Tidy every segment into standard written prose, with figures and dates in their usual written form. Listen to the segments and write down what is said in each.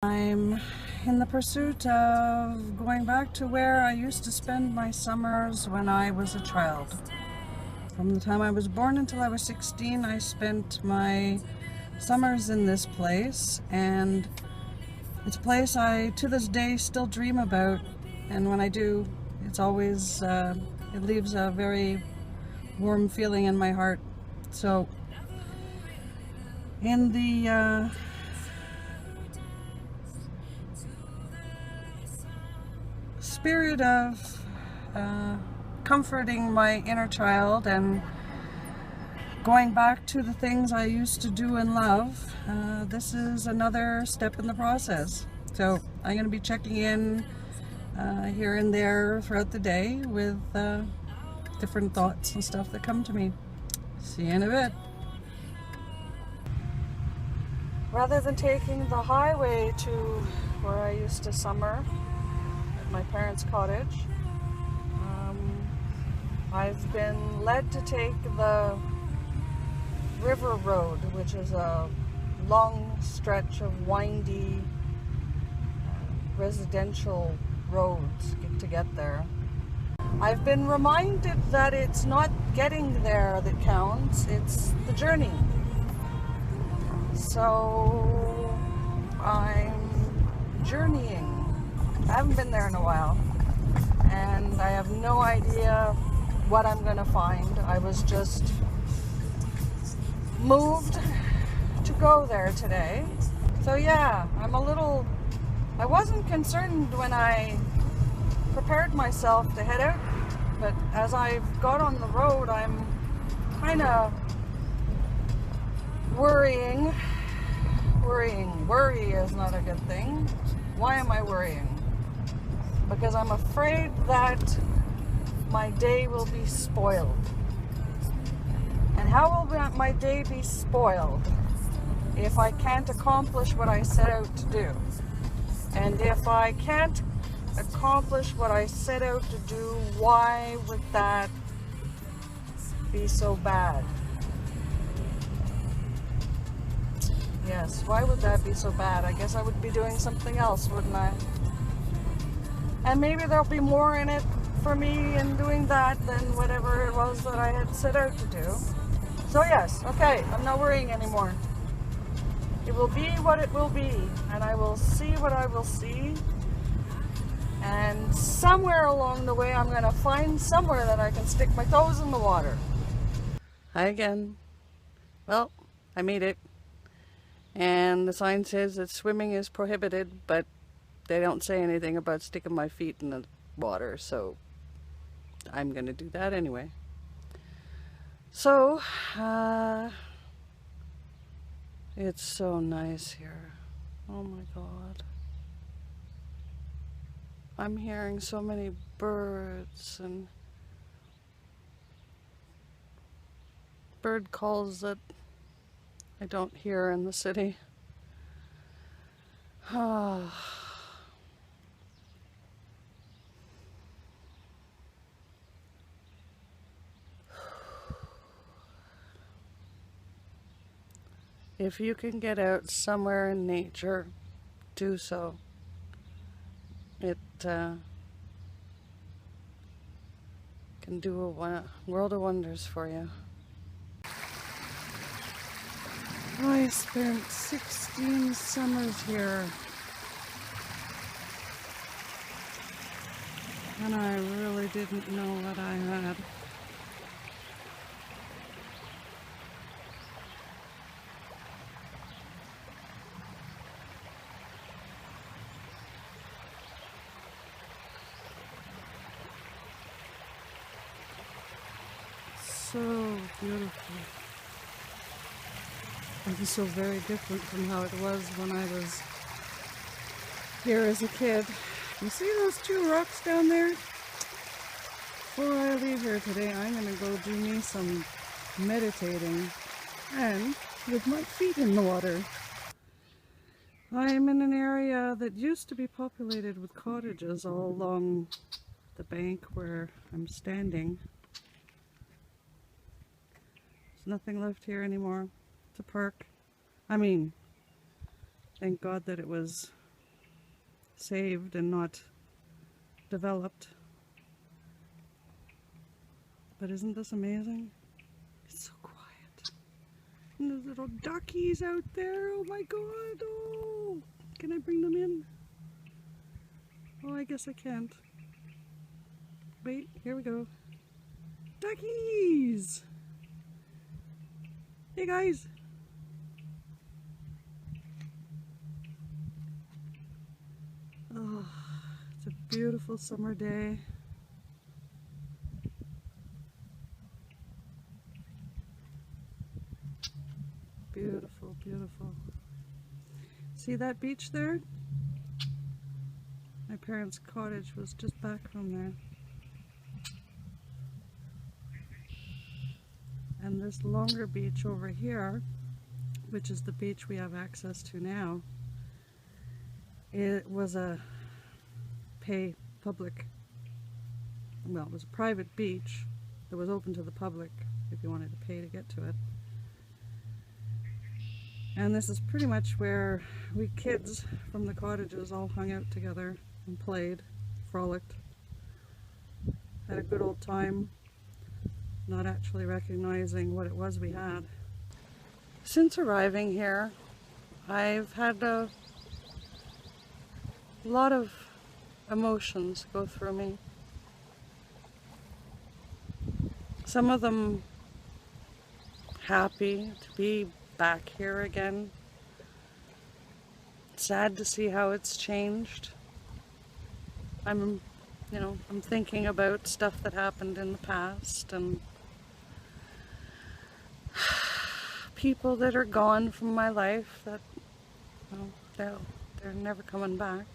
I'm in the pursuit of going back to where I used to spend my summers when I was a child. From the time I was born until I was 16, I spent my summers in this place, and it's a place I to this day still dream about, and when I do, it's always it leaves a very warm feeling in my heart. So in the spirit of comforting my inner child and going back to the things I used to do and love, this is another step in the process. So I'm going to be checking in here and there throughout the day with different thoughts and stuff that come to me. See you in a bit. Rather than taking the highway to where I used to summer at my parents' cottage, I've been led to take the river road, which is a long stretch of windy residential roads to get there. I've been reminded that it's not getting there that counts, it's the journey. So I'm journeying. I haven't been there in a while, and I have no idea what I'm gonna find. I was just moved to go there today. So yeah, I wasn't concerned when I prepared myself to head out, but as I've got on the road, I'm kind of worrying. Worry is not a good thing. Why am I worrying? Because I'm afraid that my day will be spoiled. And how will my day be spoiled if I can't accomplish what I set out to do? And if I can't accomplish what I set out to do, why would that be so bad? Yes, why would that be so bad? I guess I would be doing something else, wouldn't I? And maybe there'll be more in it for me in doing that than whatever it was that I had set out to do. So yes, okay, I'm not worrying anymore. It will be what it will be, and I will see what I will see. And somewhere along the way, I'm going to find somewhere that I can stick my toes in the water. Hi again. Well, I made it. And the sign says that swimming is prohibited, but they don't say anything about sticking my feet in the water, so I'm going to do that anyway. So, it's so nice here. Oh my God. I'm hearing so many birds and bird calls that I don't hear in the city. If you can get out somewhere in nature, do so. It can do a world of wonders for you. I spent 16 summers here, and I really didn't know what I had. So beautiful. It was so very different from how it was when I was here as a kid. You see those two rocks down there? Before I leave here today, I'm going to go do me some meditating and with my feet in the water. I am in an area that used to be populated with cottages all along the bank where I'm standing. There's nothing left here anymore. It's a park. I mean, thank God that it was saved and not developed. But isn't this amazing? It's so quiet. And there's little duckies out there. Oh my god. Oh, can I bring them in? Oh, I guess I can't. Wait, here we go. Duckies! Hey guys! Oh, it's a beautiful summer day. Beautiful, beautiful. See that beach there? My parents' cottage was just back from there. And this longer beach over here, which is the beach we have access to now, it was a public, well, it was a private beach that was open to the public if you wanted to pay to get to it. And this is pretty much where we kids from the cottages all hung out together and played, frolicked, had a good old time, not actually recognizing what it was we had. Since arriving here, I've had a lot of emotions go through me. Some of them happy to be back here again. Sad to see how it's changed. I'm thinking about stuff that happened in the past and people that are gone from my life that, they're never coming back.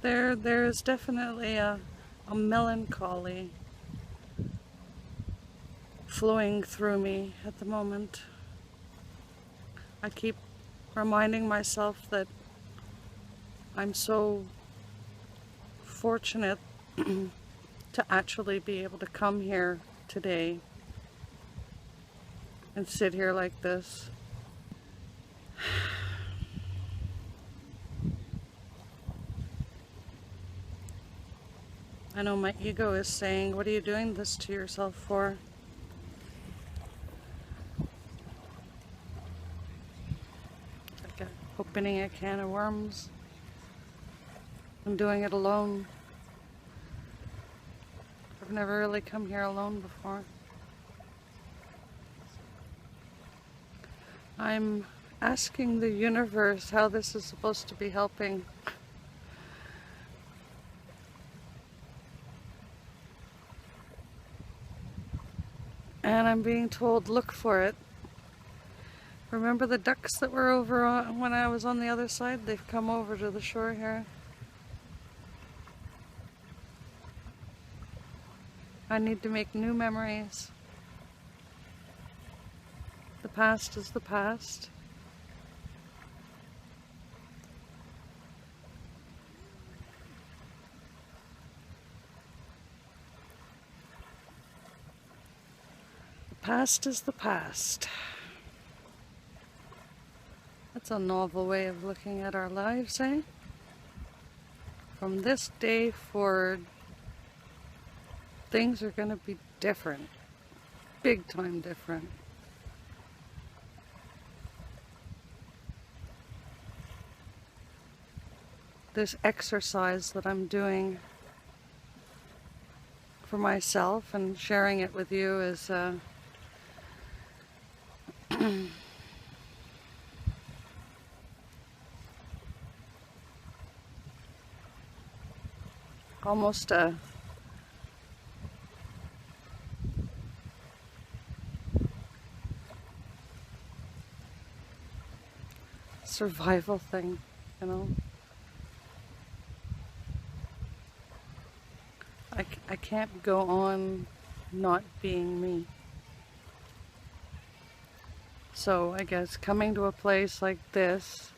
There's definitely a melancholy flowing through me at the moment. I keep reminding myself that I'm so fortunate to actually be able to come here today and sit here like this. I know my ego is saying, what are you doing this to yourself for? It's like opening a can of worms. I'm doing it alone. I've never really come here alone before. I'm asking the universe how this is supposed to be helping. And I'm being told, look for it. Remember the ducks that were over when I was on the other side? They've come over to the shore here. I need to make new memories. The past is the past. The past is the past. That's a novel way of looking at our lives, eh? From this day forward, things are going to be different. Big time different. This exercise that I'm doing for myself and sharing it with you is almost a survival thing, you know. I can't go on not being me. So I guess coming to a place like this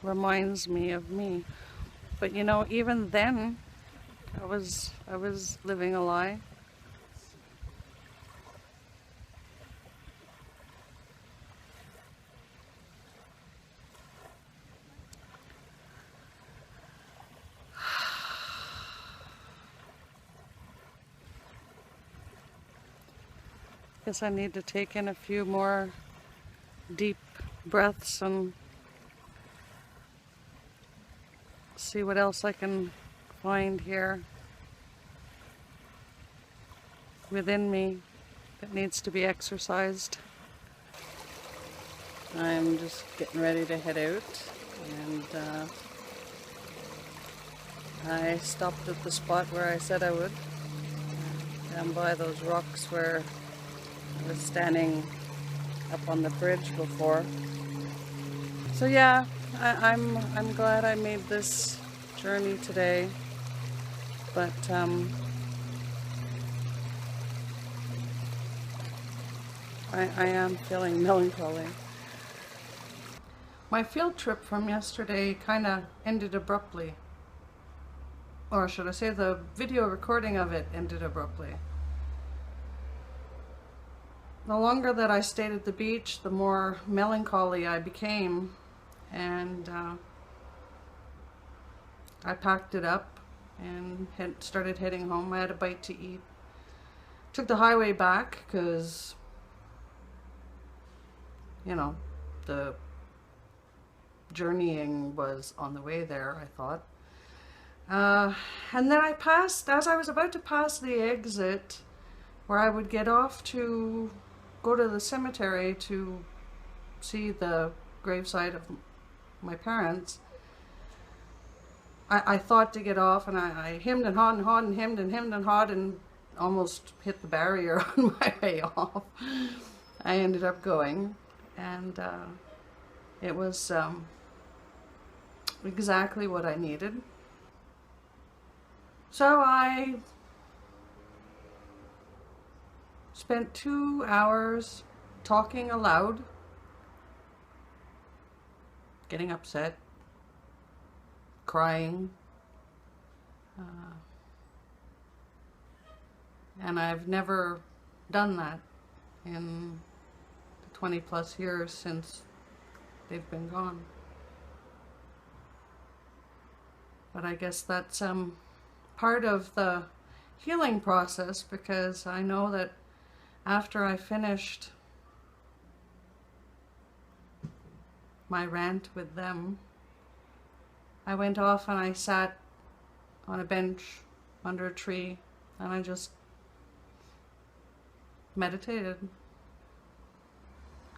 reminds me of me. But you know, even then I was living a lie. Guess I need to take in a few more deep breaths and see what else I can find here within me that needs to be exercised. I'm just getting ready to head out, and I stopped at the spot where I said I would, down by those rocks where I was standing up on the bridge before. So yeah, I'm glad I made this journey today, but I am feeling melancholy. My field trip from yesterday kind of ended abruptly. Or should I say the video recording of it ended abruptly. The longer that I stayed at the beach, the more melancholy I became, and I packed it up and started heading home. I had a bite to eat. Took the highway back because, you know, the journeying was on the way there, I thought. And then I passed, as I was about to pass the exit where I would get off to go to the cemetery to see the gravesite of my parents, I thought to get off, and I hemmed and hawed and hawed and hemmed and hawed and almost hit the barrier on my way off. I ended up going, and it was exactly what I needed. So I spent 2 hours talking aloud, getting upset, crying, and I've never done that in the 20 plus years since they've been gone. But I guess that's part of the healing process, because I know that after I finished my rant with them, I went off and I sat on a bench under a tree and I just meditated.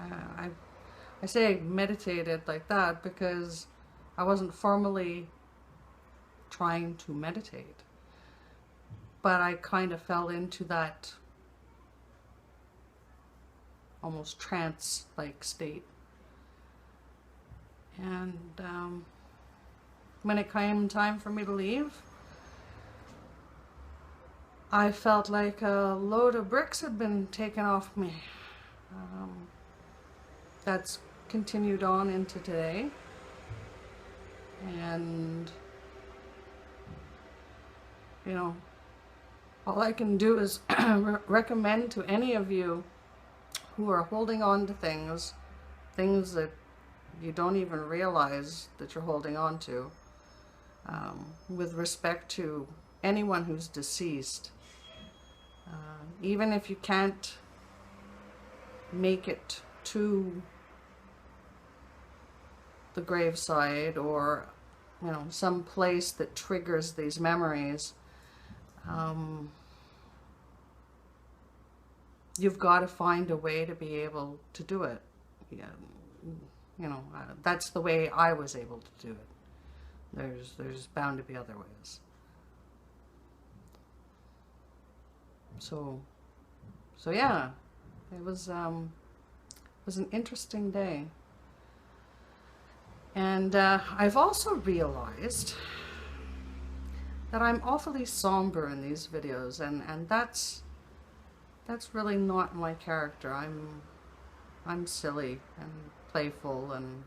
I say meditated like that because I wasn't formally trying to meditate, but I kind of fell into that almost trance-like state. And when it came time for me to leave, I felt like a load of bricks had been taken off me. That's continued on into today. And, you know, all I can do is recommend to any of you who are holding on to things that you don't even realize that you're holding on to, with respect to anyone who's deceased. Even if you can't make it to the graveside, or, you know, some place that triggers these memories, you've got to find a way to be able to do it. Yeah, you know, that's the way I was able to do it. There's bound to be other ways. So yeah, it was an interesting day. And I've also realized that I'm awfully somber in these videos, and that's really not my character. I'm silly and playful and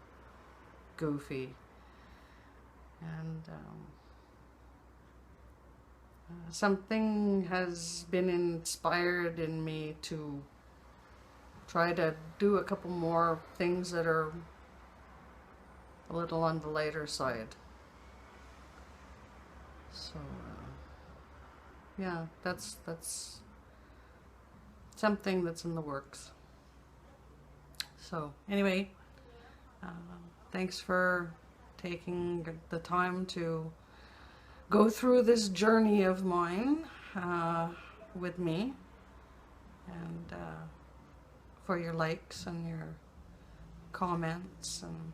goofy, and something has been inspired in me to try to do a couple more things that are a little on the lighter side. So yeah, that's something that's in the works. So anyway, thanks for taking the time to go through this journey of mine with me, and for your likes and your comments, and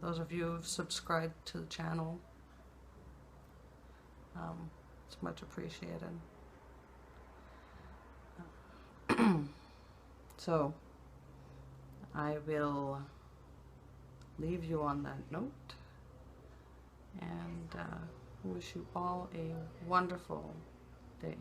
those of you who've subscribed to the channel. It's much appreciated. So I will leave you on that note, and wish you all a wonderful day.